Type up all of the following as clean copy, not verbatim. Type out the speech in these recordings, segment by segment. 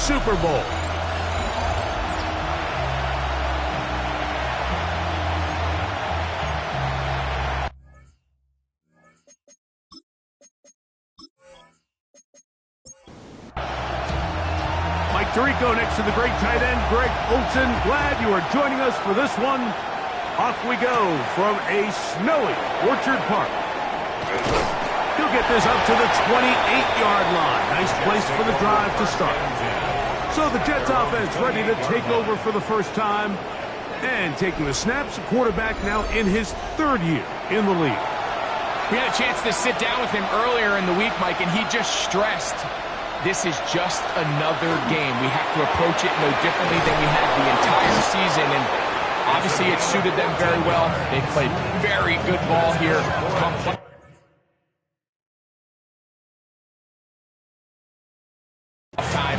Super Bowl. Mike Tirico next to the great tight end, Greg Olsen. Glad you are joining us for this one. Off we go from a snowy Orchard Park. He'll get this up to the 28-yard line. Nice place for the drive to start. So the Jets offense ready to take over for the first time. And taking the snaps, a quarterback now in his third year in the league. We had a chance to sit down with him earlier in the week, Mike, and he just stressed this is just another game. We have to approach it no differently than we had the entire season, and obviously it suited them very well. They played very good ball here. Time.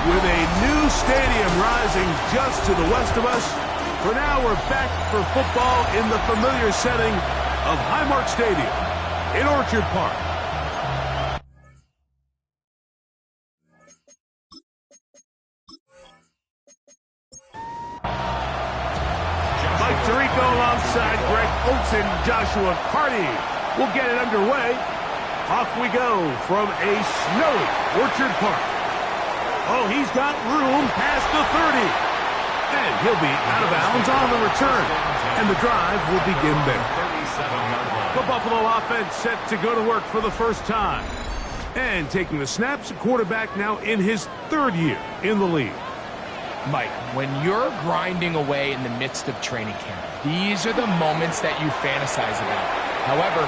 With a new stadium rising just to the west of us, for now we're back for football in the familiar setting of Highmark Stadium in Orchard Park. Mike Tirico alongside Greg Olsen, Joshua Carty will get it underway. Off we go from a snowy Orchard Park. Oh, he's got room past the 30. And he'll be out of bounds on the return. And the drive will begin there. The Buffalo offense set to go to work for the first time. And taking the snaps, a quarterback now in his third year in the league. Mike, when you're grinding away in the midst of training camp, these are the moments that you fantasize about. However,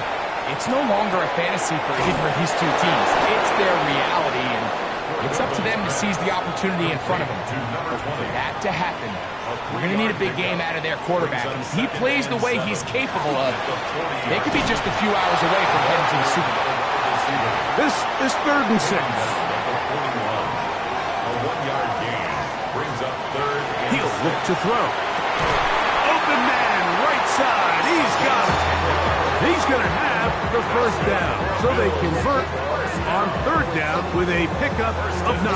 it's no longer a fantasy for either of these two teams. It's their reality, and it's up to them to seize the opportunity in front of them. For that to happen, we're going to need a big game out of their quarterback. And if he plays the way he's capable of, they could be just a few hours away from heading to the Super Bowl. This is 3rd and 6. He'll look to throw. Open man, right side. He's got it. He's going to have the first down. So they convert on 3rd down with a pickup of 9.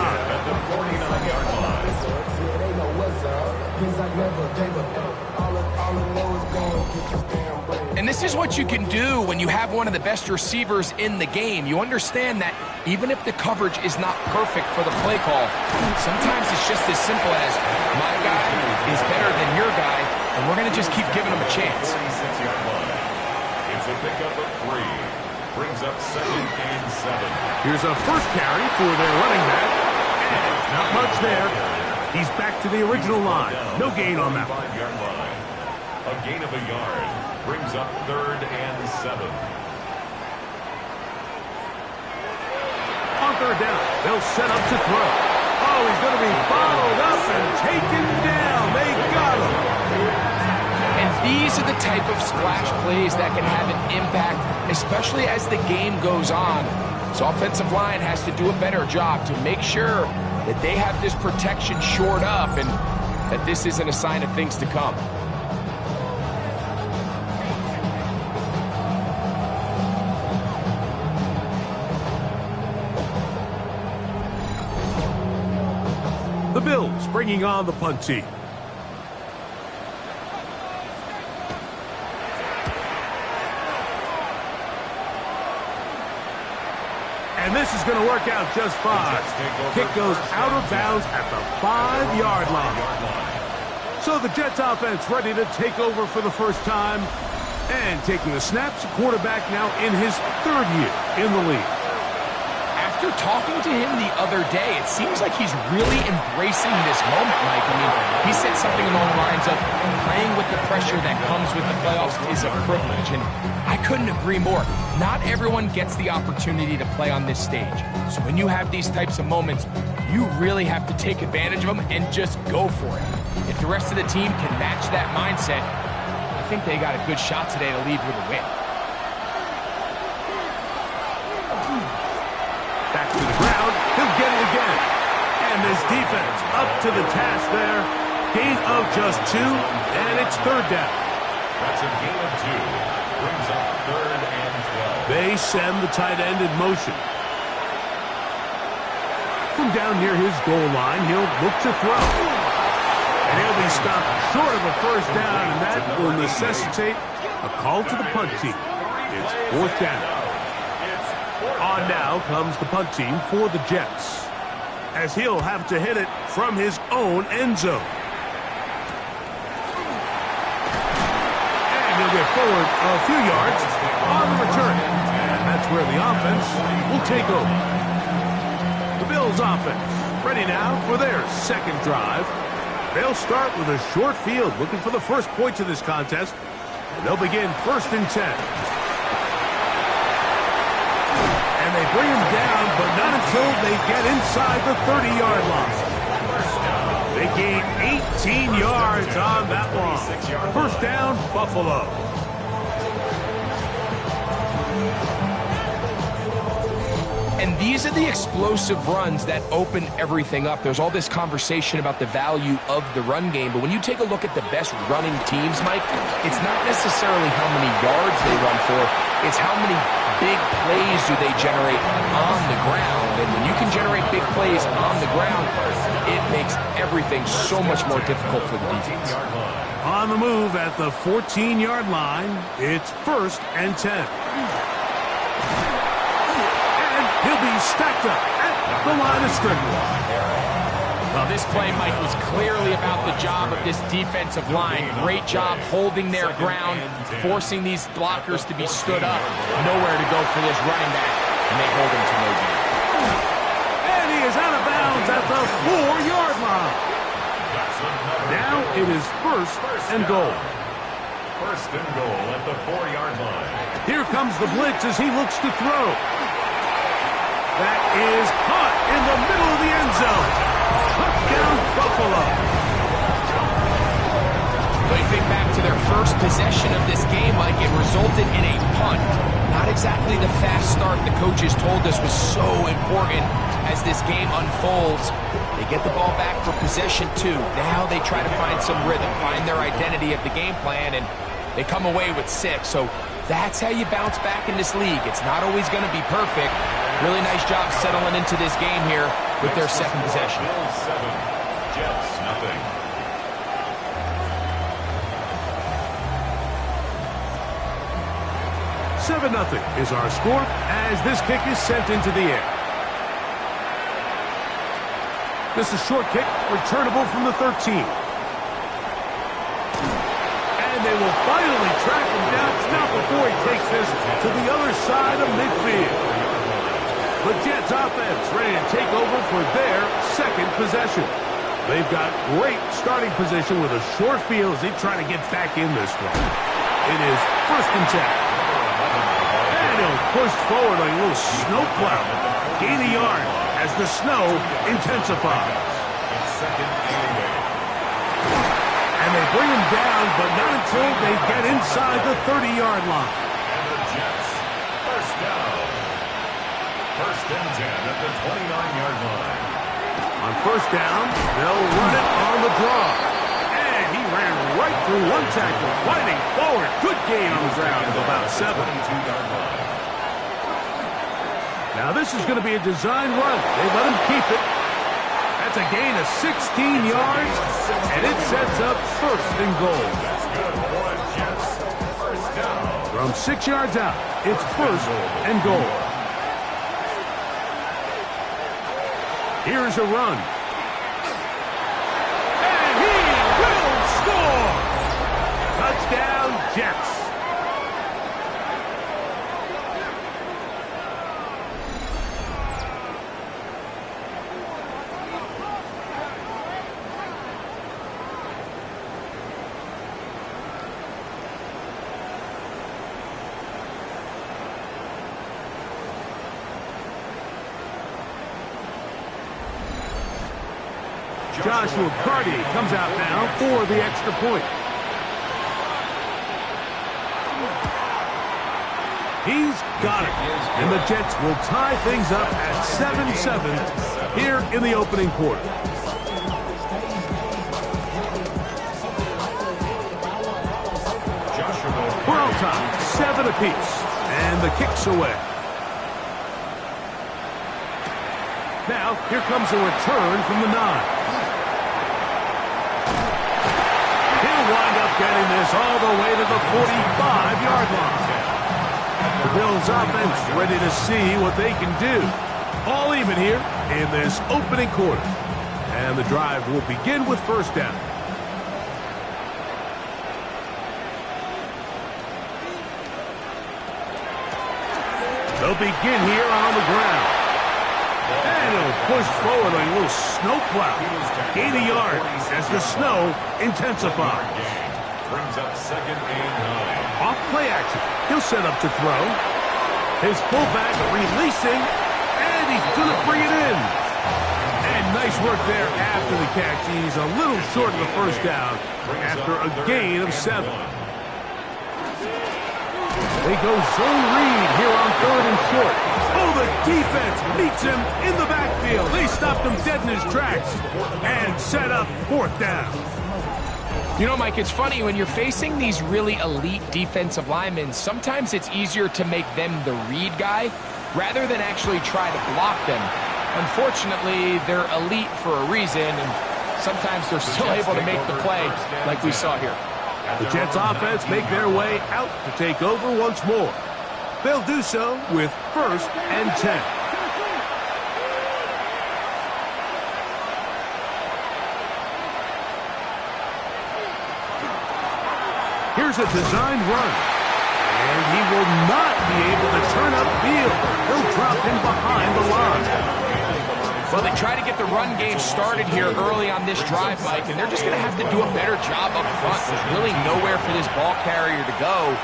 And this is what you can do when you have one of the best receivers in the game. You understand that even if the coverage is not perfect for the play call, sometimes it's just as simple as my guy is better than your guy, and we're going to just keep giving him a chance. It's a pickup of 3. Brings up 2nd and 7. Here's a first carry for their running back. And not much there. He's back to the original line. No gain on that one. gain of a yard. Brings up 3rd and 7. On 3rd down, they'll set up to throw. Oh, he's going to be followed up and taken down. They got him. And these are the type of splash plays that can have an impact, especially as the game goes on. So offensive line has to do a better job to make sure that they have this protection shored up and that this isn't a sign of things to come. The Bills bringing on the punt team. And this is going to work out just fine. Kick goes out of bounds at the 5-yard line. So the Jets offense ready to take over for the first time. And taking the snaps, quarterback now in his 3rd year in the league. After talking to him the other day, it seems like he's really embracing this moment, Mike. I mean, he said something along the lines of playing with the pressure that comes with the playoffs is a privilege, and I couldn't agree more. Not everyone gets the opportunity to play on this stage. So when you have these types of moments, you really have to take advantage of them and just go for it. If the rest of the team can match that mindset, I think they got a good shot today to leave with a win. Back to the ground. He'll get it again. And this defense up to the task there. Gain of just 2, and it's 3rd down. That's a gain of 2. Brings up 3rd and 12. They send the tight end in motion. From down near his goal line, he'll look to throw. And he'll be stopped short of a first down, and that will necessitate a call to the punt team. It's 4th down. On now comes the punt team for the Jets, as he'll have to hit it from his own end zone. And he'll get forward a few yards on the return. And that's where the offense will take over. The Bills offense ready now for their 2nd drive. They'll start with a short field, looking for the first points of this contest. And they'll begin 1st and 10. And they bring him down, but not until they get inside the 30-yard line. They gain 18 yards on that one. 1st down, Buffalo. And these are the explosive runs that open everything up. There's all this conversation about the value of the run game, but when you take a look at the best running teams, Mike, it's not necessarily how many yards they run for, it's how many big plays do they generate on the ground. And when you can generate big plays on the ground, it makes everything so much more difficult for the defense. On the move at the 14-yard line, it's 1st and 10. He'll be stacked up at the line of scrimmage. Well, this play, Mike, was clearly about the job of this defensive line. Great job holding their ground, forcing these blockers to be stood up. Nowhere to go for this running back, and they hold him to no gain. And he is out of bounds at the 4-yard line. Now it is 1st and goal. 1st and goal at the 4-yard line. Here comes the blitz as he looks to throw. That is caught in the middle of the end zone. Touchdown, Buffalo. But you think back to their first possession of this game, Mike, it resulted in a punt. Not exactly the fast start the coaches told us was so important as this game unfolds. They get the ball back for possession 2. Now they try to find some rhythm, find their identity of the game plan, and they come away with 6. So that's how you bounce back in this league. It's not always going to be perfect. Really nice job settling into this game here with their 2nd possession. Bills 7, Jets nothing. Nothing is our score as this kick is sent into the air. This is short kick, returnable from the 13. And they will finally track him down. It's not before he takes this to the other side of midfield. The Jets offense ready to take over for their 2nd possession. They've got great starting position with a short field as they try to get back in this one. It is 1st and 10. And he'll push forward like a little snowplow. Gain a yard as the snow intensifies. It's 2nd and 8. And they bring him down, but not until they get inside the 30-yard line. And the Jets, 1st down. 1st and 10 at the 29-yard line. On 1st down, they'll run it on the draw. And he ran right through one tackle, fighting forward. Good gain on the ground of about 7. 22-yard line. Now this is going to be a design run. They let him keep it. That's a gain of 16 yards, and it sets up 1st and goal. That's good for the Jets. 1st down. From 6 yards out, it's 1st and goal. Here's a run. And he will score! Touchdown, Jets. Joshua Carty comes out now for the extra point. He's got it. And the Jets will tie things up at 7-7 here in the opening quarter. We're on top, 7 apiece. And the kick's away. Now, here comes a return from the 9. Wind up getting this all the way to the 45-yard line. The Bills offense ready to see what they can do. All even here in this opening quarter. And the drive will begin with 1st down. They'll begin here on the ground. And he'll push forward like a little snowplow. Gain a yard as the snow intensifies. Brings up 2nd and 9. Off play action. He'll set up to throw. His fullback releasing. And he's going to bring it in. And nice work there after the catch. He's a little short of the 1st down after a gain of 7. They go zone read here on 3rd and short. Oh, the defense meets him in the backfield. They stopped him dead in his tracks and set up 4th down. You know, Mike, it's funny, when you're facing these really elite defensive linemen, sometimes it's easier to make them the read guy rather than actually try to block them. Unfortunately, they're elite for a reason, and sometimes they're still able to make the play like we saw here. The Jets offense make their way out to take over once more. They'll do so with 1st and 10. Here's a designed run. And he will not be able to turn upfield. They'll drop him behind the line. Well, they try to get the run game started here early on this drive, Mike, and they're just going to have to do a better job up front. There's really nowhere for this ball carrier to go.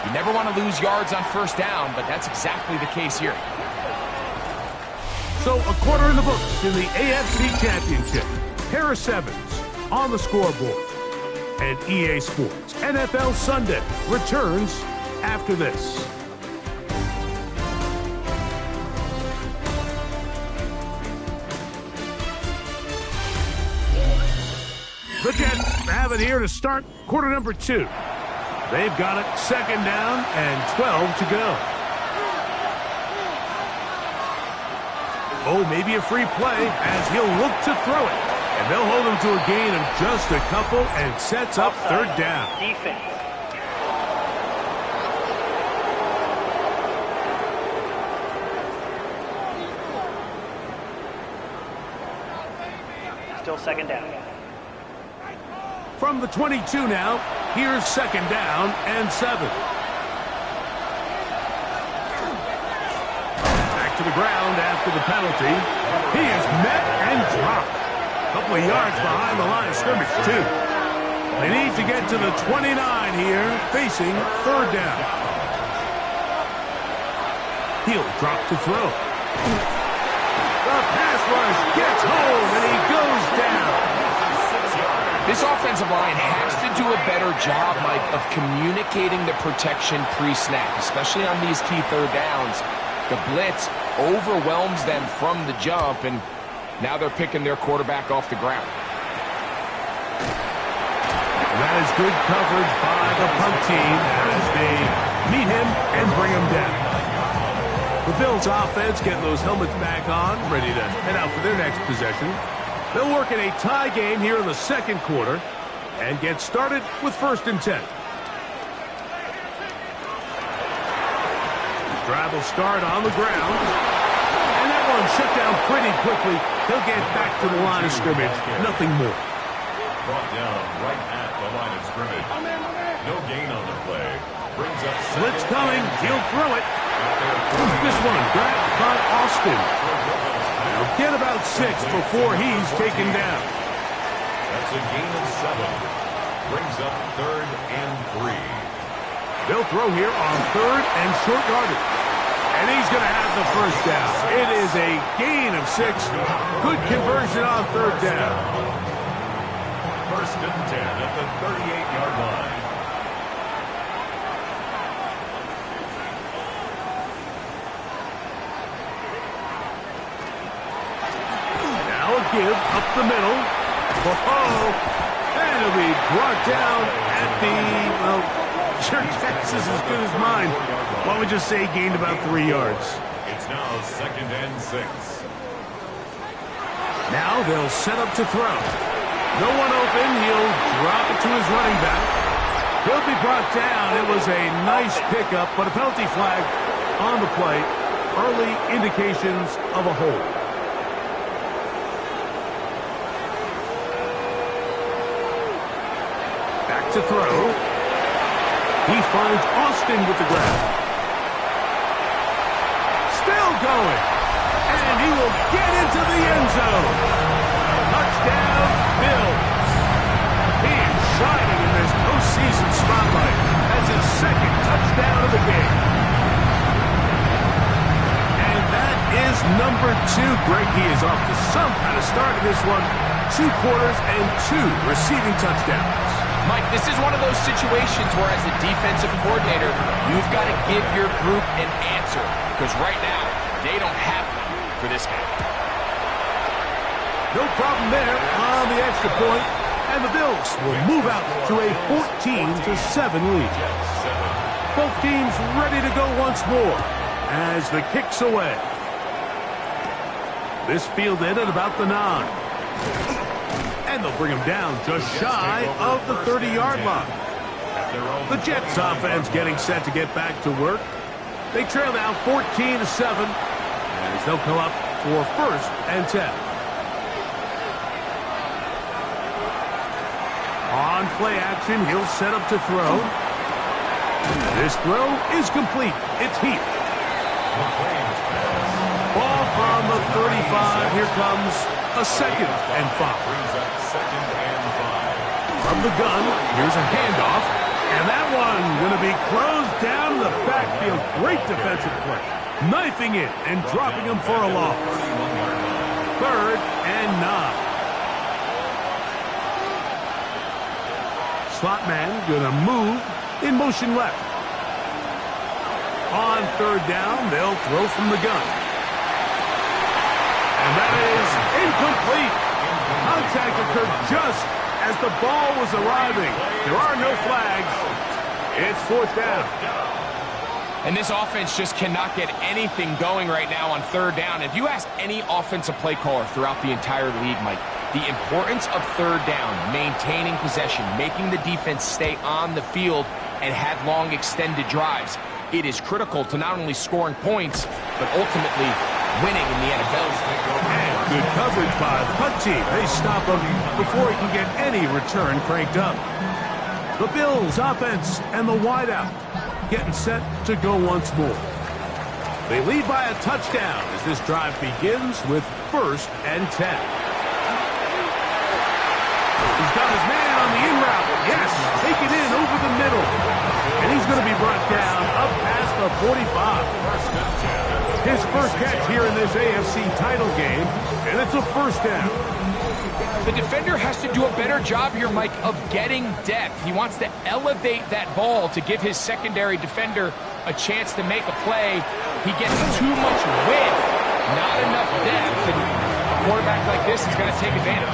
You never want to lose yards on 1st down, but that's exactly the case here. So a quarter in the books in the AFC Championship. Harris Evans on the scoreboard. And EA Sports NFL Sunday returns after this. The Jets have it here to start quarter number 2. They've got it 2nd down and 12 to go. Oh, maybe a free play as he'll look to throw it. And they'll hold him to a gain of just a couple and sets up 3rd down. Defense. Still 2nd down. From the 22 now, here's 2nd down and 7. Back to the ground after the penalty. He is met and dropped. couple of yards behind the line of scrimmage, too. They need to get to the 29 here, facing third down. He'll drop to throw. The pass rush gets home, and he goes down. This offensive line has to do a better job, Mike, of communicating the protection pre-snap, especially on these key third downs. The blitz overwhelms them from the jump, and now they're picking their quarterback off the ground. That is good coverage by the punt team as they meet him and bring him down. The Bills offense getting those helmets back on, ready to head out for their next possession. They'll work in a tie game here in the second quarter and get started with 1st and 10. The drive will start on the ground. And that one shut down pretty quickly. He'll get back to the line of scrimmage. Nothing more. Brought down right at the line of scrimmage. No gain on the play. Brings up blitz coming. He'll throw it. This one grabbed by Austin. He'll get about 6 before he's taken down. That's a gain of 7. Brings up 3rd and 3. They'll throw here on 3rd and short yardage. And he's going to have the first down. It is a gain of 6. Good conversion on 3rd down. 1st and 10 at the 38-yard line. Now a give up the middle. And it'll be brought down at the, well, your guess is as good as mine. Why don't we just say gained about 3 yards? It's now 2nd and 6. Now they'll set up to throw. No one open. He'll drop it to his running back. He'll be brought down. It was a nice pickup, but a penalty flag on the play. Early indications of a hold. Back to throw. He finds Austin with the grab. Still going. And he will get into the end zone. Touchdown, Bills. He is shining in this postseason spotlight. That's his 2nd touchdown of the game. And that is number 2. Greg, he is off to some kind of start in this one. 2 quarters and 2 receiving touchdowns. Mike, this is one of those situations where as a defensive coordinator, you've got to give your group an answer. Because right now, they don't have one for this guy. No problem there on the extra point. And the Bills will move out to a 14-7 lead. Both teams ready to go once more as the kick's away. This fielded at about the 9. And they'll bring him down just shy of the 30-yard line. The Jets offense getting set to get back to work. They trail now 14-7 as they'll come up for 1st and 10. On play action, he'll set up to throw. This throw is complete. It's Heath. Ball from the 35. Here comes a 2nd and 5. From the gun, here's a handoff. And that one going to be closed down in the backfield. Great defensive play. Knifing it and dropping him for a loss. 3rd and 9. Slot man going to move in motion left. On 3rd down, they'll throw from the gun. And that is incomplete. Contact occurred just as the ball was arriving. There are no flags. It's 4th down. And this offense just cannot get anything going right now on 3rd down. If you ask any offensive play caller throughout the entire league, Mike, the importance of 3rd down, maintaining possession, making the defense stay on the field and have long extended drives, it is critical to not only scoring points, but ultimately winning in the NFL. And good coverage by the punt team. They stop him before he can get any return cranked up. The Bills offense and the wideout getting set to go once more. They lead by a touchdown as this drive begins with 1st and 10. middle. And he's going to be brought down up past the 45. His first catch here in this AFC title game, and it's a first down. The defender has to do a better job here, Mike, of getting depth. He wants to elevate that ball to give his secondary defender a chance to make a play. He gets too much width, not enough depth, and a quarterback like this is going to take advantage.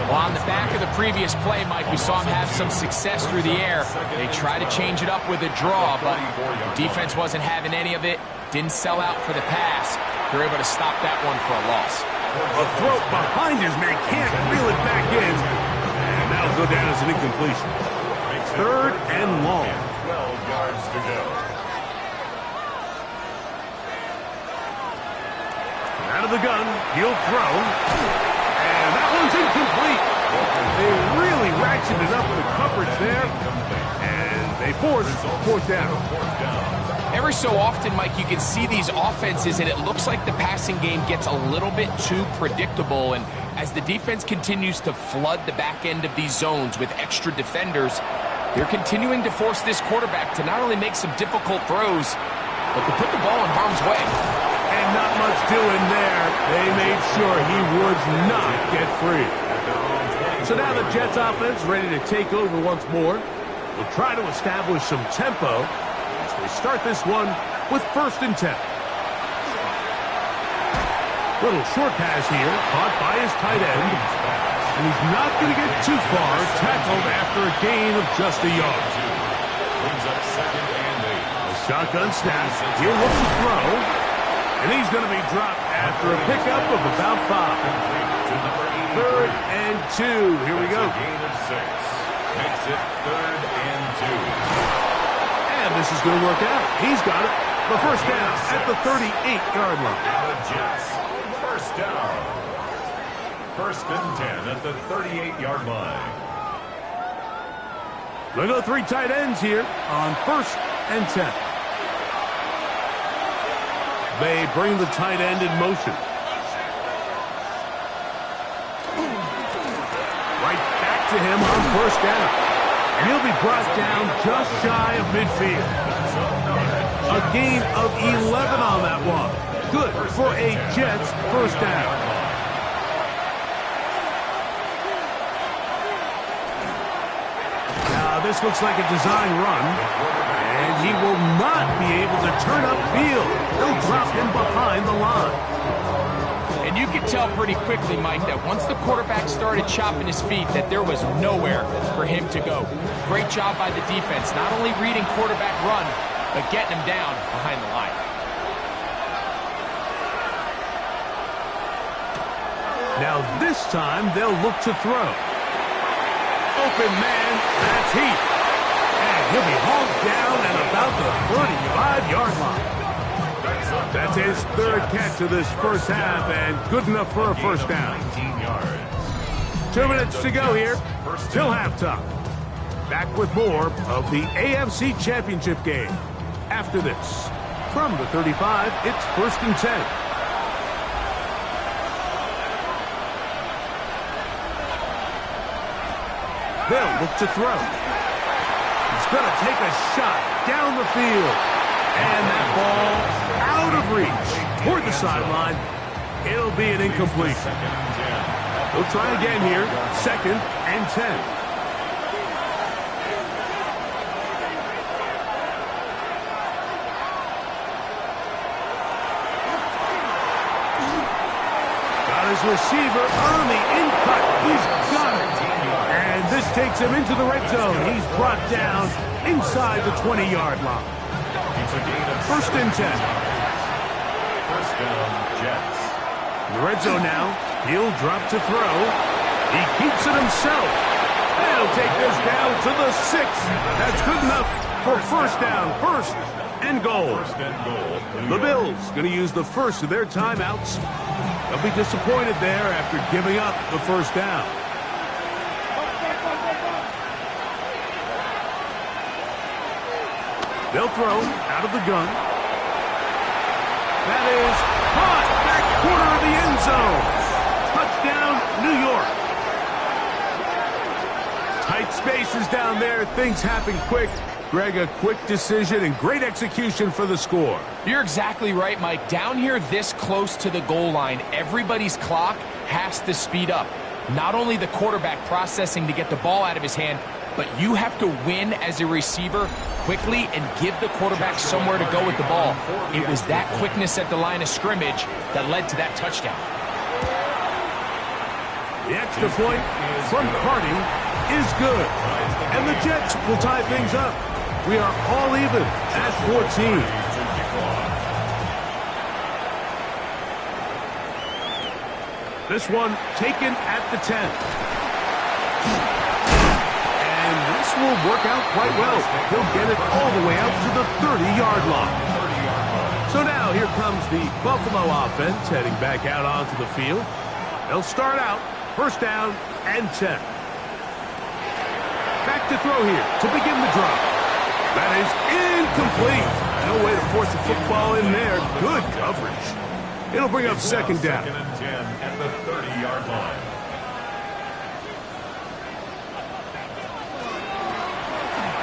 Well, on the back of the previous play, Mike, we saw him have some success through the air. They tried to change it up with a draw, but the defense wasn't having any of it. Didn't sell out for the pass. They're able to stop that one for a loss. A throw behind his man, can't reel it back in. And that'll go down as an incompletion. Third and long. 12 yards to go. Out of the gun, he'll throw. And that one's incomplete. They really ratcheted up the coverage there. And they force fourth down. Every so often, Mike, you can see these offenses, and it looks like the passing game gets a little bit too predictable. And as the defense continues to flood the back end of these zones with extra defenders, they're continuing to force this quarterback to not only make some difficult throws, but to put the ball in harm's way. And not much doing there. They made sure he would not get free. So now the Jets offense ready to take over once more. We'll try to establish some tempo. They start this one with 1st and 10. Little short pass here, caught by his tight end. And he's not going to get too far, tackled after a gain of just a yard. Brings up 2nd and 8. A shotgun snap. He'll look to throw. And he's going to be dropped after a pickup of about 5. 3rd and 2. Here we go. Gain of 6. Makes it 3rd and 2. And this is going to work out. He's got it. The first down at the 38-yard line. The Jets, first down. 1st and 10 at the 38-yard line. We'll go 3 tight ends here on 1st and 10. They bring the tight end in motion. Right back to him on 1st down. And he'll be brought down just shy of midfield. A gain of 11 on that one. Good for a Jets first down. Now this looks like a design run. And he will not be able to turn upfield. They'll drop him behind the line. And you could tell pretty quickly, Mike, that once the quarterback started chopping his feet, that there was nowhere for him to go. Great job by the defense, not only reading quarterback run, but getting him down behind the line. Now this time, they'll look to throw. Open man, that's Heath. And he'll be hauled down at about the 35-yard line. That's his 3rd catch of this first half, and good enough for a first down. 19 yards. 2 minutes to go here, till halftime. Back with more of the AFC Championship game. After this, from the 35, it's 1st and 10. They'll look to throw. He's going to take a shot down the field. And that ball out of reach toward the sideline. It'll be an incompletion. We'll try again here. 2nd and 10. Got his receiver on the in-cut. He's got it. And this takes him into the red zone. He's brought down inside the 20-yard line. 1st and 10. First down, Jets. In the red zone now. He'll drop to throw. He keeps it himself. And he'll take this down to the 6. That's good enough for first down. 1st and goal. 1st and goal. The Bills going to use the first of their timeouts. They'll be disappointed there after giving up the first down. They'll throw out of the gun. That is caught back corner of the end zone. Touchdown, New York. Tight spaces down there. Things happen quick. Greg, a quick decision and great execution for the score. You're exactly right, Mike. Down here this close to the goal line, everybody's clock has to speed up. Not only the quarterback processing to get the ball out of his hand, but you have to win as a receiver quickly and give the quarterback somewhere to go with the ball. It was that quickness at the line of scrimmage that led to that touchdown. The extra point from Carty is good. And the Jets will tie things up. We are all even at 14. This one taken at the 10. And this will work out quite well. He'll get it all the way out to the 30-yard line. So now here comes the Buffalo offense heading back out onto the field. They'll start out first down and 10. Back to throw here to begin the drive. That is incomplete. No way to force the football in there. Good coverage. It'll bring up second down. Second and 10 at the 30-yard line.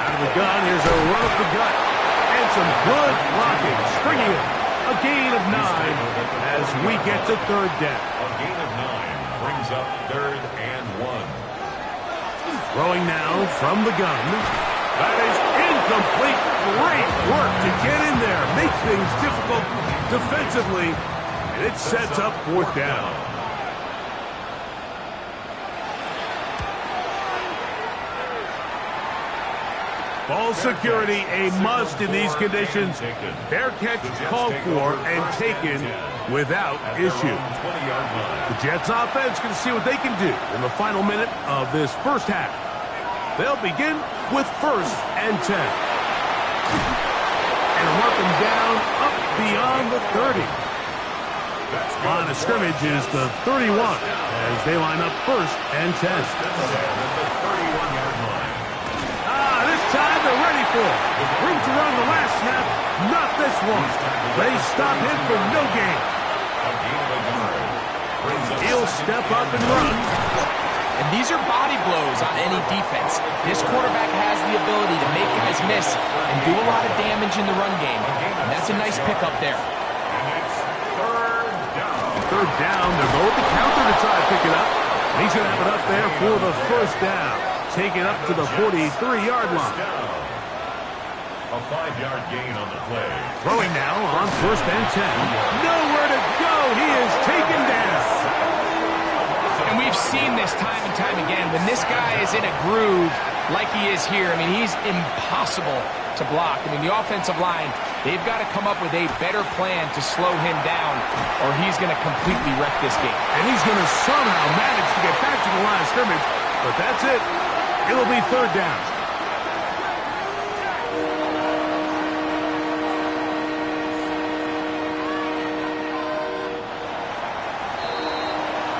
Out of the gun, here's a run up the gut. And some good blocking. Springing it. A gain of 9 as we get to third down. A gain of 9 brings up third and 1. Throwing now from the gun. That is incomplete. Great work to get in there. Makes things difficult defensively. And it sets up fourth down. Ball security, a must in these conditions. Fair catch called for and taken without issue. The Jets offense can see what they can do in the final minute of this first half. They'll begin with first and 10. And mark them down up beyond the 30. Line of scrimmage is the 31 as they line up first and 10. This time they're ready for it. Room to run the last snap, not this one. They stop him for no gain. He'll step up and run. And these are body blows on any defense. This quarterback has the ability to make guys miss and do a lot of damage in the run game. And that's a nice pickup there. Third down, they'll go with the counter to try to pick it up. And he's going to have it up there for the first down. Take it up to the 43-yard line. A 5-yard gain on the play. Throwing now on first and 10. Nowhere to go. He is taken down. And we've seen this time and time again. When this guy is in a groove like he is here, I mean, he's impossible to block. I mean, the offensive line, they've got to come up with a better plan to slow him down, or he's going to completely wreck this game. And he's going to somehow manage to get back to the line of scrimmage, but that's it. It'll be third down.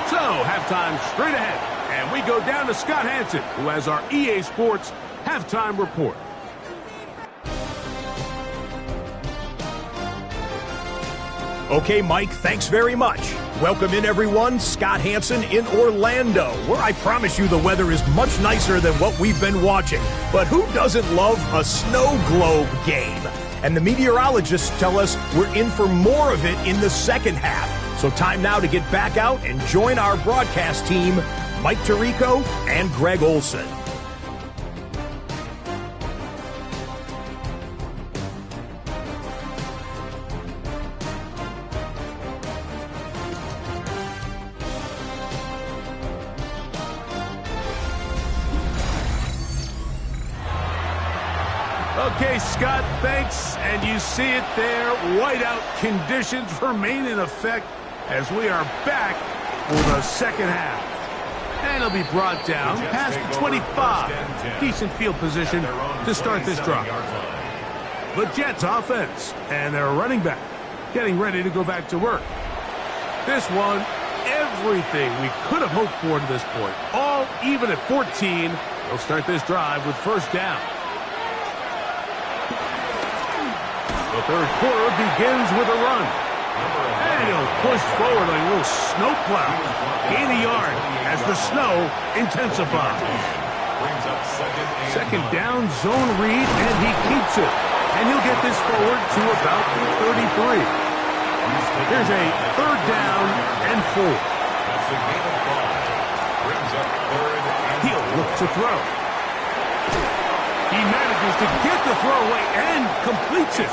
So, halftime straight ahead. And we go down to Scott Hanson, who has our EA Sports halftime report. Okay, Mike, thanks very much. Welcome in, everyone. Scott Hanson in Orlando, where I promise you the weather is much nicer than what we've been watching. But who doesn't love a snow globe game? And the meteorologists tell us we're in for more of it in the second half. So time now to get back out and join our broadcast team, Mike Tirico and Greg Olson. Okay, Scott, thanks. And you see it there. Whiteout conditions remain in effect as we are back for the second half. And it'll be brought down past the 25. Decent field position to start this drive. The Jets offense and their running back getting ready to go back to work. This one, everything we could have hoped for to this point. All even at 14. They'll start this drive with first down. The third quarter begins with a run. And he'll push forward like a little snowplow. Gain a yard as the snow intensifies. brings up Second down, zone read, and he keeps it. And he'll get this forward to about the 33. Here's a third down and 4. That's a gain of 5. Brings up third and He'll look to throw. He manages to get the throw away and completes it.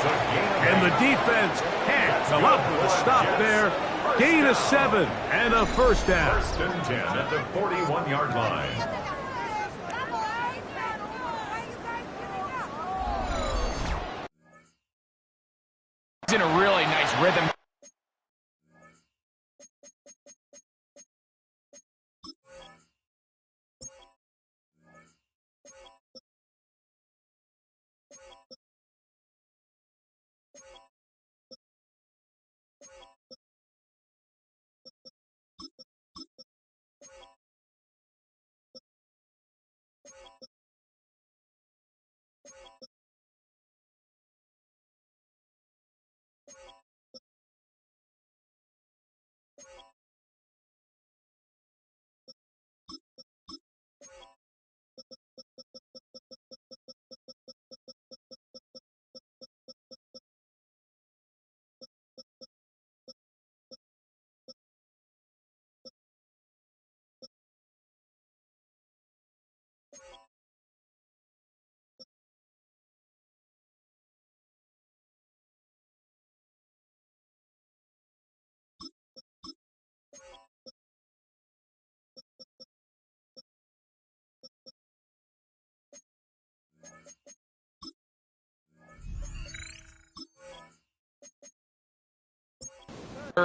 And the defense can't come up with a stop there. Gain of 7 and a first down. First and 10 at the 41-yard line. He's in a really nice rhythm.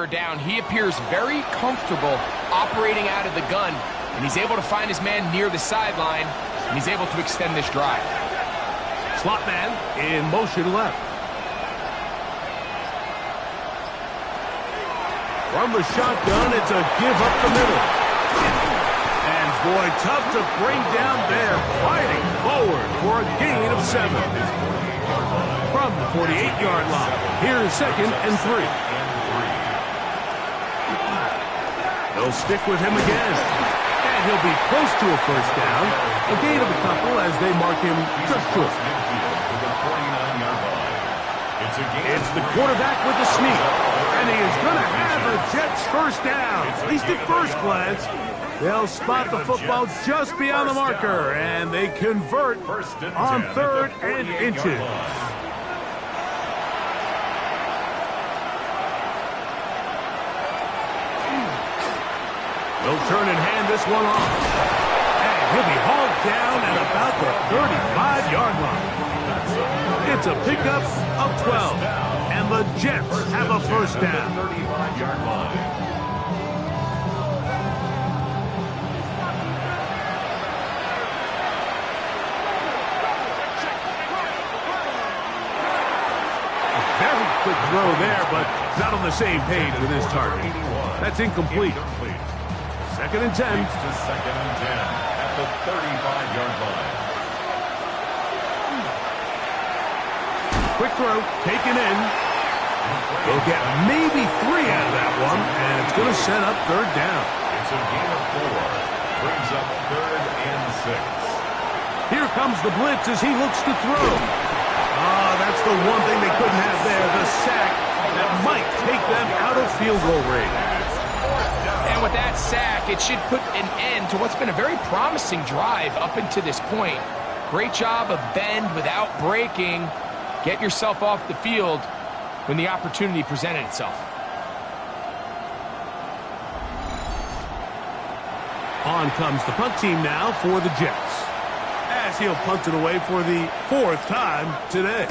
Down. He appears very comfortable operating out of the gun, and he's able to find his man near the sideline, and he's able to extend this drive. Slot man in motion left. From the shotgun, it's a give up the middle. And boy, tough to bring down there, fighting forward for a gain of 7. From the 48-yard line, here's second and 3. They'll stick with him again. And he'll be close to a first down. A gain of a couple as they mark him just short. It's the quarterback with the sneak. And he is going to have a Jets first down. At least at first glance. They'll spot the football just beyond the marker. And they convert on 3rd and inches. They'll turn and hand this one off. And he'll be hauled down at about the 35-yard line. It's a pickup of 12. And the Jets have a first down. 35-yard line. Very quick throw there, but not on the same page with his target. That's incomplete. Second and 10. To second and 10 at the 35-yard line. Quick throw, taken in. They'll get maybe 3 out of that one, and it's going to set up 3rd down. It's a gain of 4. Brings up 3rd and 6. Here comes the blitz as he looks to throw. That's the one thing they couldn't have there, the sack that might take them out of field goal range. And with that sack, it should put an end to what's been a very promising drive up until this point. Great job of bend without breaking. Get yourself off the field when the opportunity presented itself. On comes the punt team now for the Jets, as he'll punt it away for the 4th time today.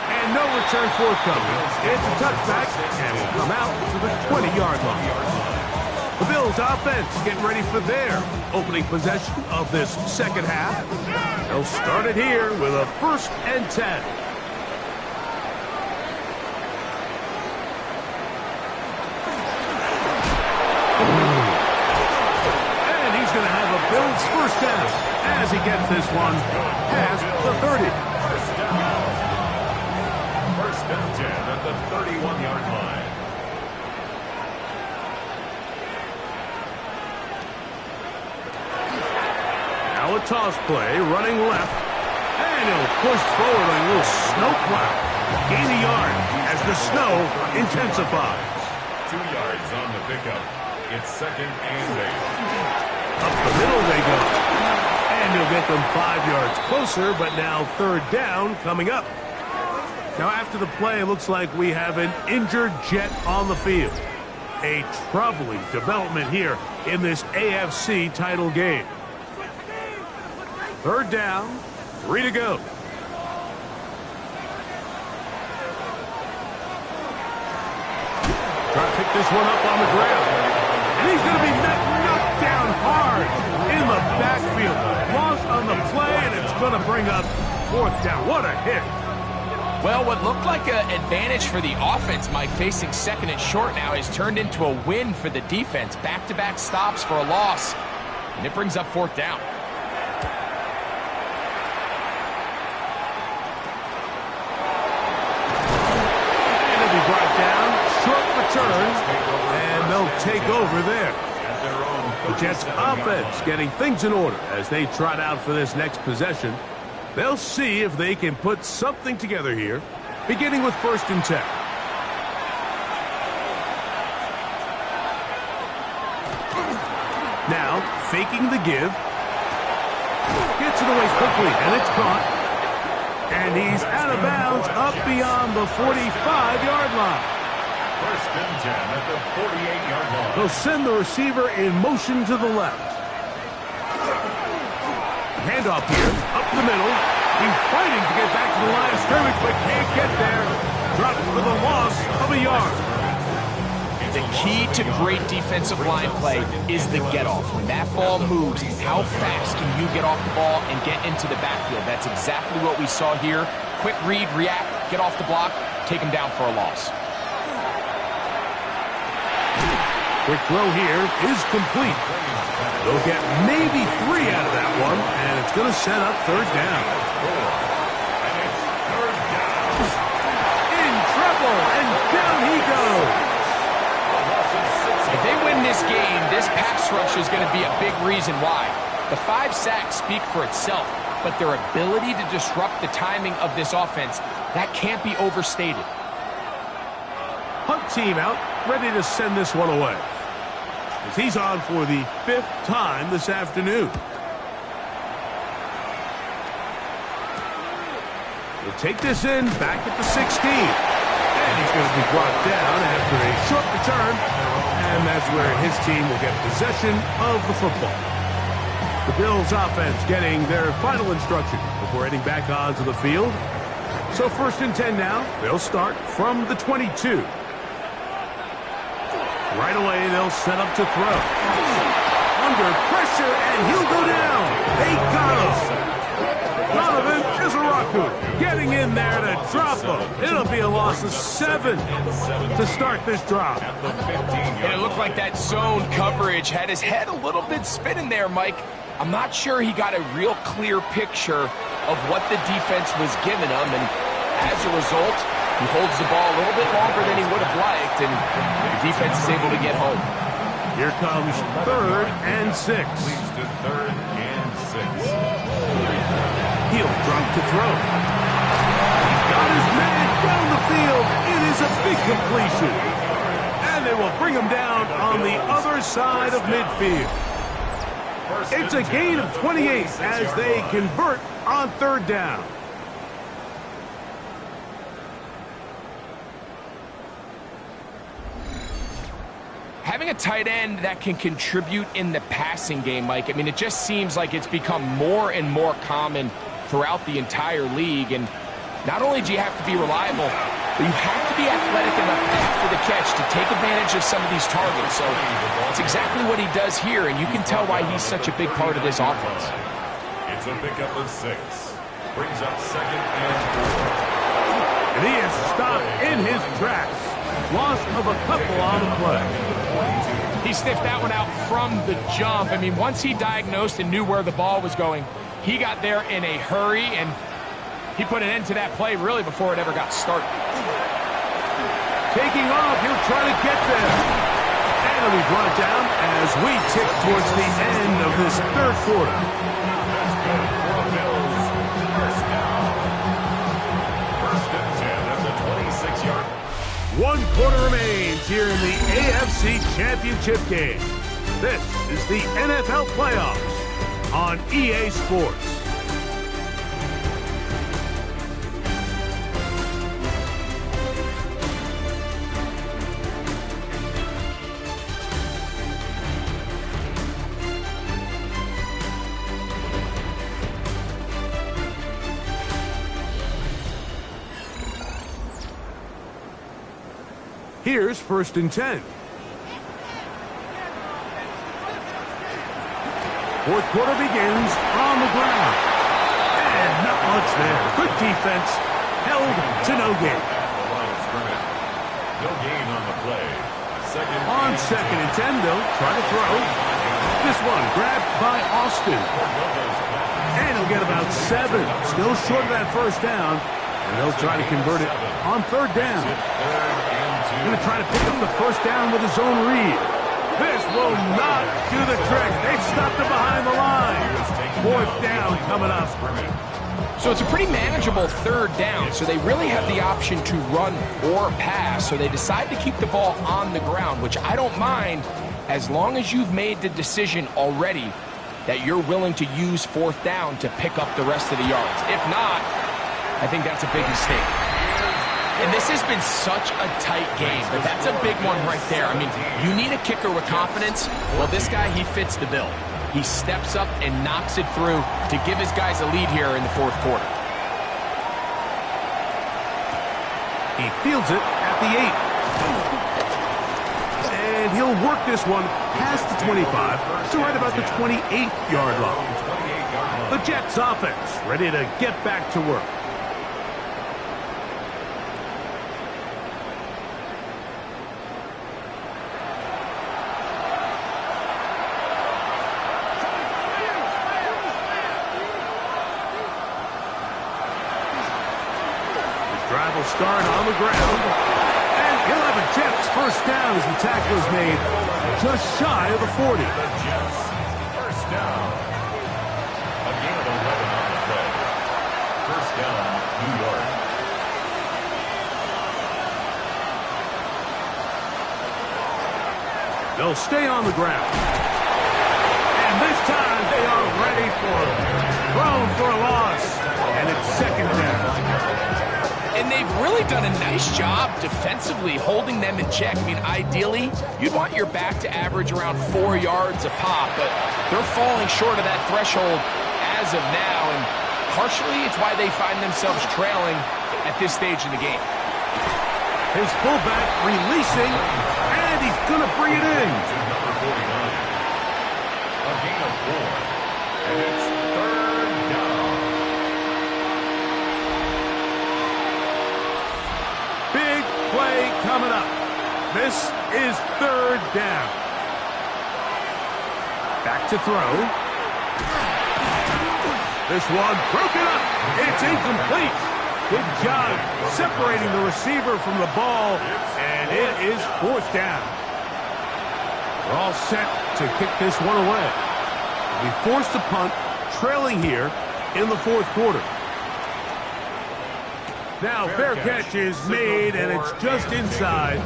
And no return forthcoming. It's a touchback, and will come out to the 20-yard line. The Bills offense getting ready for their opening possession of this second half. They'll start it here with a 1st and 10. And he's going to have a Bills first down as he gets this one past the 30. First and 10 at the 31-yard line. Now a toss play, running left. And he'll push forward on a little snow plow. Gain a yard as the snow intensifies. 2 yards on the pickup. It's 2nd and 8. Up the middle they go. And he'll get them 5 yards closer, but now 3rd down coming up. Now after the play, it looks like we have an injured Jet on the field. A troubling development here in this AFC title game. 3rd down, 3 to go. Try to pick this one up on the ground. And he's going to be knocked down hard in the backfield. Loss on the play, and it's going to bring up 4th down. What a hit. Well, what looked like an advantage for the offense, Mike, facing 2nd and short now, has turned into a win for the defense. Back-to-back stops for a loss, and it brings up 4th down. And it'll be brought down, short return, and they'll take over there. The Jets offense getting things in order as they trot out for this next possession. They'll see if they can put something together here, beginning with 1st and 10. Now, faking the give. Gets it away quickly, and it's caught. And he's out of bounds up beyond the 45-yard line. 1st and 10 at the 48-yard line. They'll send the receiver in motion to the left. Handoff here, up the middle. He's fighting to get back to the line of scrimmage, but can't get there. Dropped for the loss of a yard. The key to great defensive line play is the get-off. When that ball moves, how fast can you get off the ball and get into the backfield? That's exactly what we saw here. Quick read, react, get off the block, take him down for a loss. Quick throw here is complete. They'll get maybe 3 out of that one, and it's going to set up 3rd down. And it's 3rd down. In trouble, and down he goes. If they win this game, this pass rush is going to be a big reason why. The 5 sacks speak for itself, but their ability to disrupt the timing of this offense, that can't be overstated. Hunt team out, ready to send this one away. As he's on for the 5th time this afternoon. He'll take this in, back at the 16. And he's going to be brought down after a short return. And that's where his team will get possession of the football. The Bills offense getting their final instruction before heading back onto the field. So 1st and 10 now. They'll start from the 22. Right away, they'll set up to throw. Under pressure, and he'll go down. They got him. Donovan Izaraku getting in there to drop him. It'll be a loss of 7 to start this drive. And it looked like that zone coverage had his head a little bit spinning there, Mike. I'm not sure he got a real clear picture of what the defense was giving him, and as a result, he holds the ball a little bit longer than he would have liked, and the defense is able to get home. Here comes 3rd and 6. Leads to 3rd and 6. He'll drop to throw. He's got his man down the field. It is a big completion. And they will bring him down on the other side of midfield. It's a gain of 28 as they convert on 3rd down. Having a tight end that can contribute in the passing game, Mike, I mean, it just seems like it's become more and more common throughout the entire league. And not only do you have to be reliable, but you have to be athletic enough after the catch to take advantage of some of these targets. So it's exactly what he does here, and you can tell why he's such a big part of this offense. It's a pickup of 6. Brings up 2nd and 4. And he is stopped in his tracks. Loss of a couple on the play. He sniffed that one out from the jump. I mean, once he diagnosed and knew where the ball was going, he got there in a hurry, and he put an end to that play really before it ever got started. Taking off, he'll try to get there. And he'll be brought down as we tick towards the end of this 3rd quarter. match here in the AFC Championship game. This is the NFL Playoffs on EA Sports. Here's 1st and 10. 4th quarter begins on the ground. And not much there. Good defense. Held to no gain. No gain on the play. On 2nd and 10, they'll try to throw. This one grabbed by Austin. And he'll get about 7. Still short of that 1st down. And they'll try to convert it on 3rd down. Going to try to pick up the 1st down with his own read. This will not do the trick. They've stopped him behind the line. 4th down coming up. So it's a pretty manageable 3rd down, so they really have the option to run or pass, so they decide to keep the ball on the ground, which I don't mind as long as you've made the decision already that you're willing to use 4th down to pick up the rest of the yards. If not, I think that's a big mistake. And this has been such a tight game, but that's a big one right there. I mean, you need a kicker with confidence. Well, this guy, he fits the bill. He steps up and knocks it through to give his guys a lead here in the 4th quarter. He fields it at the 8. And he'll work this one past the 25 to right about the 28-yard line. The Jets offense ready to get back to work. Drive will start on the ground. And he'll have a Jets 1st down as the tackle is made just shy of the 40. The Jets, 1st down. A gain of 11 on the play. 1st down, New York. They'll stay on the ground. And this time they are ready for it. Thrown for a loss. And it's 2nd down. And they've really done a nice job defensively holding them in check. I mean, ideally, you'd want your back to average around 4 yards a pop, but they're falling short of that threshold as of now, and partially it's why they find themselves trailing at this stage in the game. His fullback releasing, and he's going to bring it in. To number 49. A gain of 4. And it's 3rd down. Big play coming up. This is 3rd down. Back to throw. This one broken up. It's incomplete. Good job separating the receiver from the ball, and it is 4th down. We're all set to kick this one away. We forced a punt, trailing here in the 4th quarter. Now, fair catch is made, and it's just inside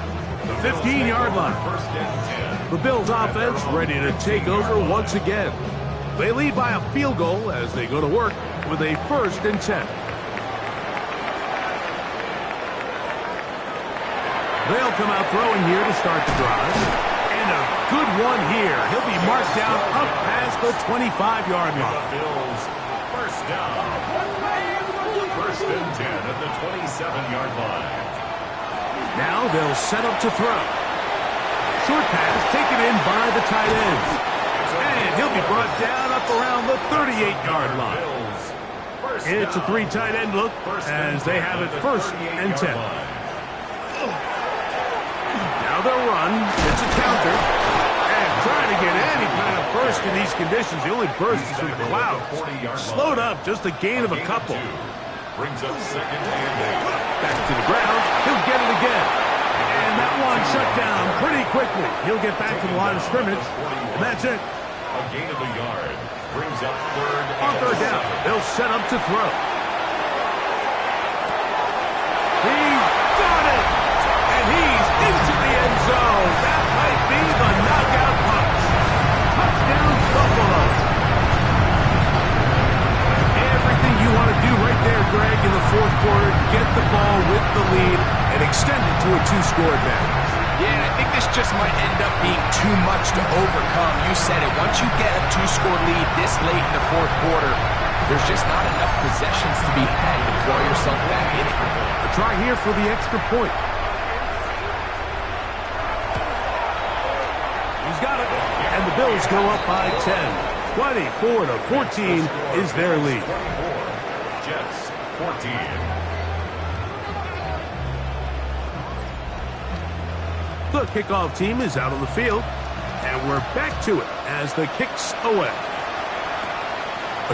the 15-yard line. 1st and 10. The Bills offense ready to take over once again. They lead by a field goal as they go to work with a 1st and 10. They'll come out throwing here to start the drive. And a good one here. He'll be marked down up past the 25-yard line. The Bills, 1st down. 1st and 10 at the 27-yard line. Now they'll set up to throw. Short pass taken in by the tight end. And he'll be brought down up around the 38-yard line. It's a 3 tight end look as they have it 1st and 10. Now they'll run. It's a counter. And trying to get any kind of burst in these conditions. The only burst is from the clouds. Slowed up, just a gain of a couple. Brings up 2nd and 8. Back to the ground. He'll get it again. And that one shut down pretty quickly. He'll get back to the line of scrimmage. And that's it. A gain of a yard. Brings up 3rd On and 3rd down, 7. they'll set up to throw. He's got it! And he's into the end zone. to a two-score advantage. Yeah, and I think this just might end up being too much to overcome. You said it. Once you get a two-score lead this late in the fourth quarter, there's just not enough possessions to be had to claw yourself back in it. A try here for the extra point. He's got it. And the Bills go up by 10. 24-14 is their lead. Jets 14. The kickoff team is out on the field, and we're back to it as the kick's away.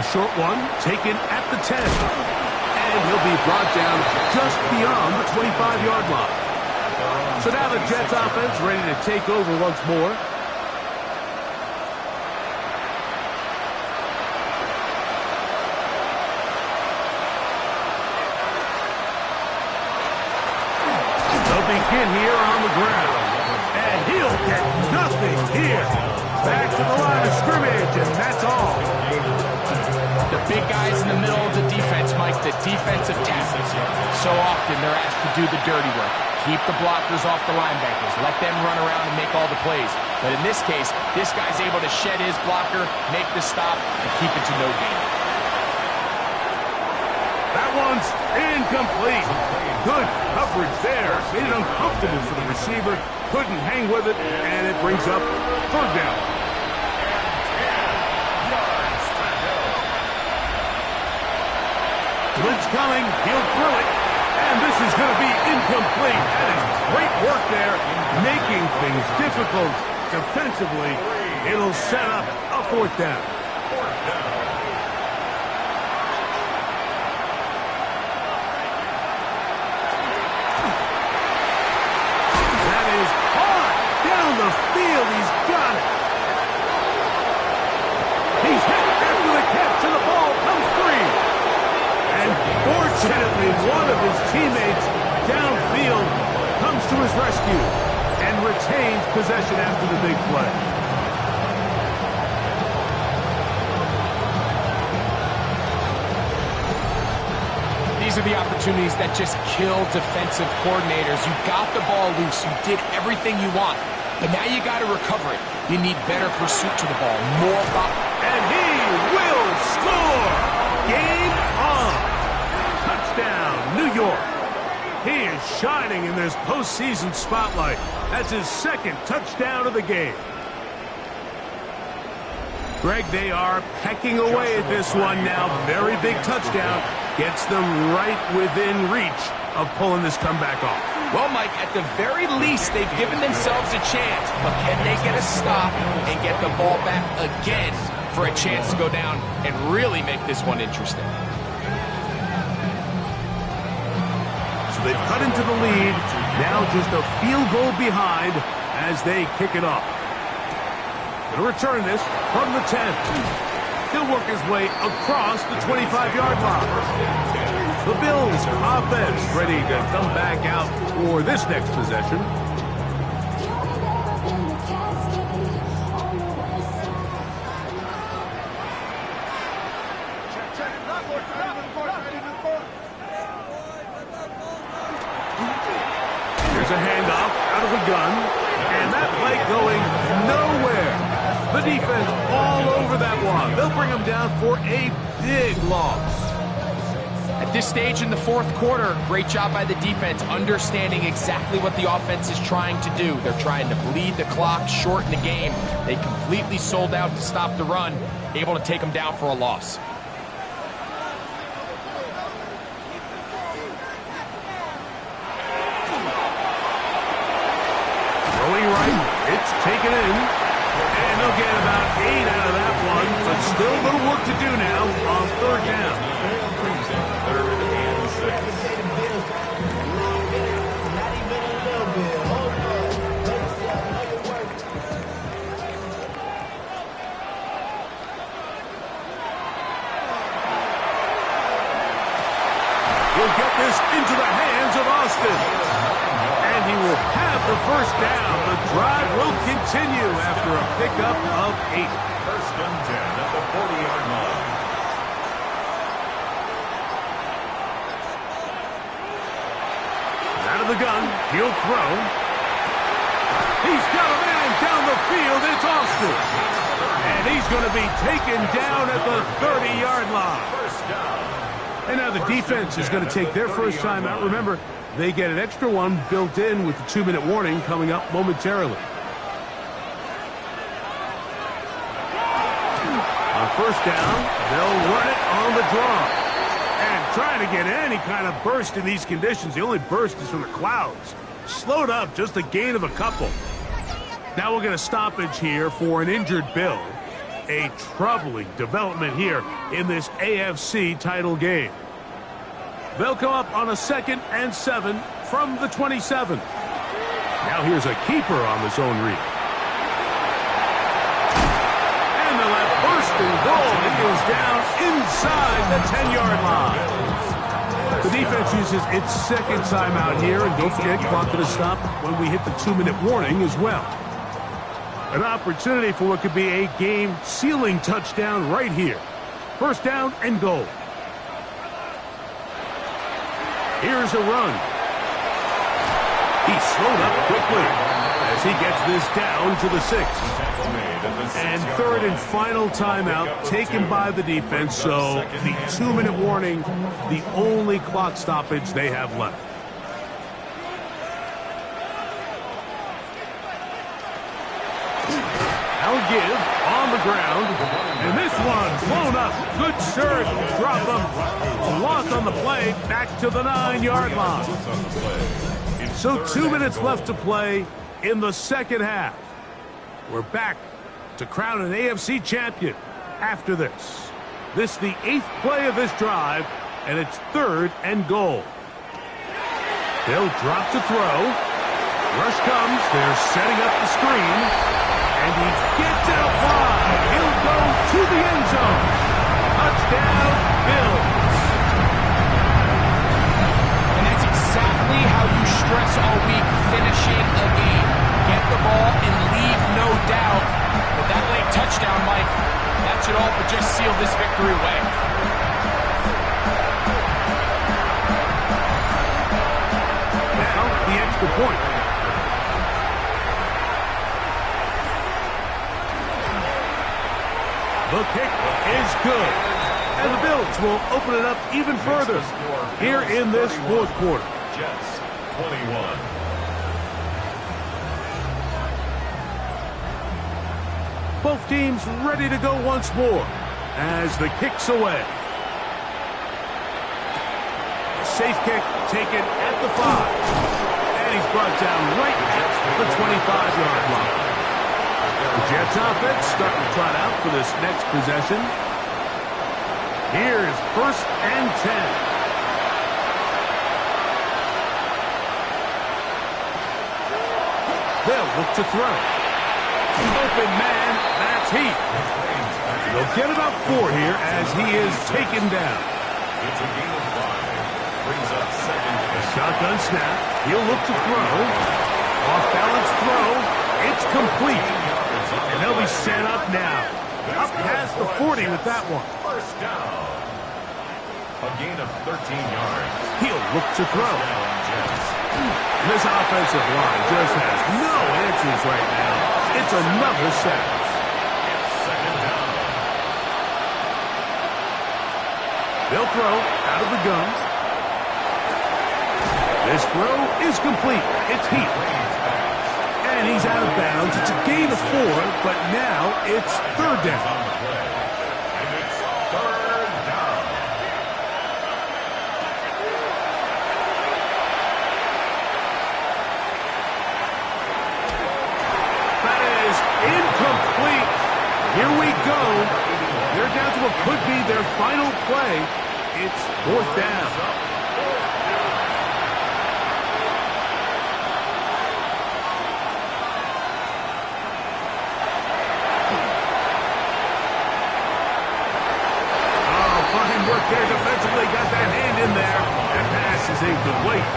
A short one taken at the 10, and he'll be brought down just beyond the 25-yard line. So now the Jets offense ready to take over once more. Begin here on the ground, and he'll get nothing here. Back to the line of scrimmage, and that's all. The big guys in the middle of the defense, Mike, the defensive tackles. So often they're asked to do the dirty work. Keep the blockers off the linebackers. Let them run around and make all the plays. But in this case, this guy's able to shed his blocker, make the stop, and keep it to no gain. That one's incomplete. Good coverage there. Made it uncomfortable for the receiver. Couldn't hang with it, and it brings up third down. Blitz coming. He'll throw it. And this is going to be incomplete. That is great work there, making things difficult defensively. It'll set up a fourth down. The field, he's got it. He's hit after the catch, and the ball comes free. And fortunately, one of his teammates downfield comes to his rescue and retains possession after the big play. These are the opportunities that just kill defensive coordinators. You got the ball loose. You did everything you want. But now you got to recover it. You need better pursuit to the ball. More ball. And he will score! Game on! Touchdown, New York. He is shining in this postseason spotlight. That's his second touchdown of the game. Greg, they are pecking away at this one now. Very big touchdown. Gets them right within reach of pulling this comeback off. Well, Mike, at the very least, they've given themselves a chance. But can they get a stop and get the ball back again for a chance to go down and really make this one interesting? So they've cut into the lead. Now just a field goal behind as they kick it off. Going to return this from the 10. He'll work his way across the 25-yard line. The Bills offense ready to come back out for this next possession. Here's a handoff out of the gun, and that play going nowhere. The defense all over that one. They'll bring them down for a big loss. At this stage in the fourth quarter, great job by the defense understanding exactly what the offense is trying to do. They're trying to bleed the clock, shorten the game. They completely sold out to stop the run, able to take them down for a loss. Throwing right, it's taken in. And they'll get about 8 out of that one, but still a little work to do now on third down. Third and 6. He'll get this into the hands of Austin. And he will have the first down. The drive will continue after a pickup of 8. First and 10 at the 40-yard line. Out of the gun. He'll throw. He's got a man down the field. It's Austin. And he's going to be taken down at the 30-yard line. And now the defense is going to take their first time out. Remember, they get an extra one built in with the 2-minute warning coming up momentarily. On first down, they'll run it on the draw. And trying to get any kind of burst in these conditions, the only burst is from the clouds. Slowed up, just a gain of a couple. Now we'll get a stoppage here for an injured Bill. A troubling development here in this AFC title game. They'll come up on a 2nd and 7 from the 27. Now here's a keeper on the zone read. And they'll have first and goal. It goes down inside the 10-yard line. The defense uses its second timeout here, and don't forget, clock going to stop when we hit the 2-minute warning as well. An opportunity for what could be a game-sealing touchdown right here. First down and goal. Here's a run. He slowed up quickly as he gets this down to the 6. And third and final timeout taken by the defense, so the 2-minute warning, the only clock stoppage they have left. I'll give on the ground, and this one blown up. Good surge, drop him. A loss on the play, back to the 9-yard line. So 2 minutes left to play in the second half. We're back to crown an AFC champion after this. This is the 8th play of this drive, and it's 3rd and goal. They'll drop to throw. Rush comes. They're setting up the screen. And he gets out wide. He'll go to the end zone. Touchdown, Bills. And that's exactly how you stress all week, finishing a game. Get the ball and leave no doubt. But that late touchdown, Mike, that should all but just seal this victory away. Now, the extra point. The kick is good. And the Bills will open it up even further here in this fourth quarter. Jets 21. Both teams ready to go once more as the kick's away. Safe kick taken at the 5. And he's brought down right at the 25-yard line. The Jets offense starting to trot out for this next possession. Here's 1st and 10. They'll look to throw. Open man, that's Heath. They'll get about 4 here as he is taken down. It's a gain of 5. Brings up 2nd. Shotgun snap. He'll look to throw. Off-balance throw. It's complete. And they'll be set up now. Up past the 40 with that one. First down. A gain of 13 yards. He'll look to throw. And this offensive line just has no answers right now. It's another sack. It's 2nd down. They'll throw out of the gun. This throw is complete. It's Heath. And he's out of bounds. It's a gain of 4, but now it's 3rd down. And it's 3rd down. That is incomplete. Here we go. They're down to what could be their final play. It's 4th down. Work there defensively, got that hand in there. That pass is incomplete.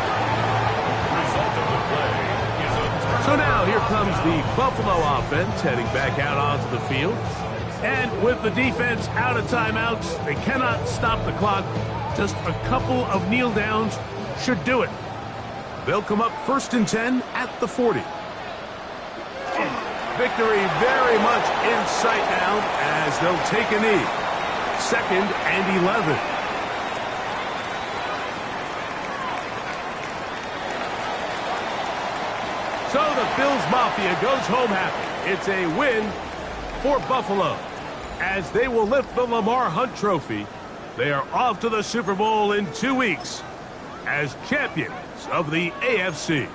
Result of the play is a turnover. So now here comes the Buffalo offense heading back out onto the field. And with the defense out of timeouts, they cannot stop the clock. Just a couple of kneel downs should do it. They'll come up 1st and 10 at the 40. Victory very much in sight now as they'll take a knee. 2nd and 11. So the Bills Mafia goes home happy. It's a win for Buffalo as they will lift the Lamar Hunt Trophy. They are off to the Super Bowl in 2 weeks as champions of the AFC.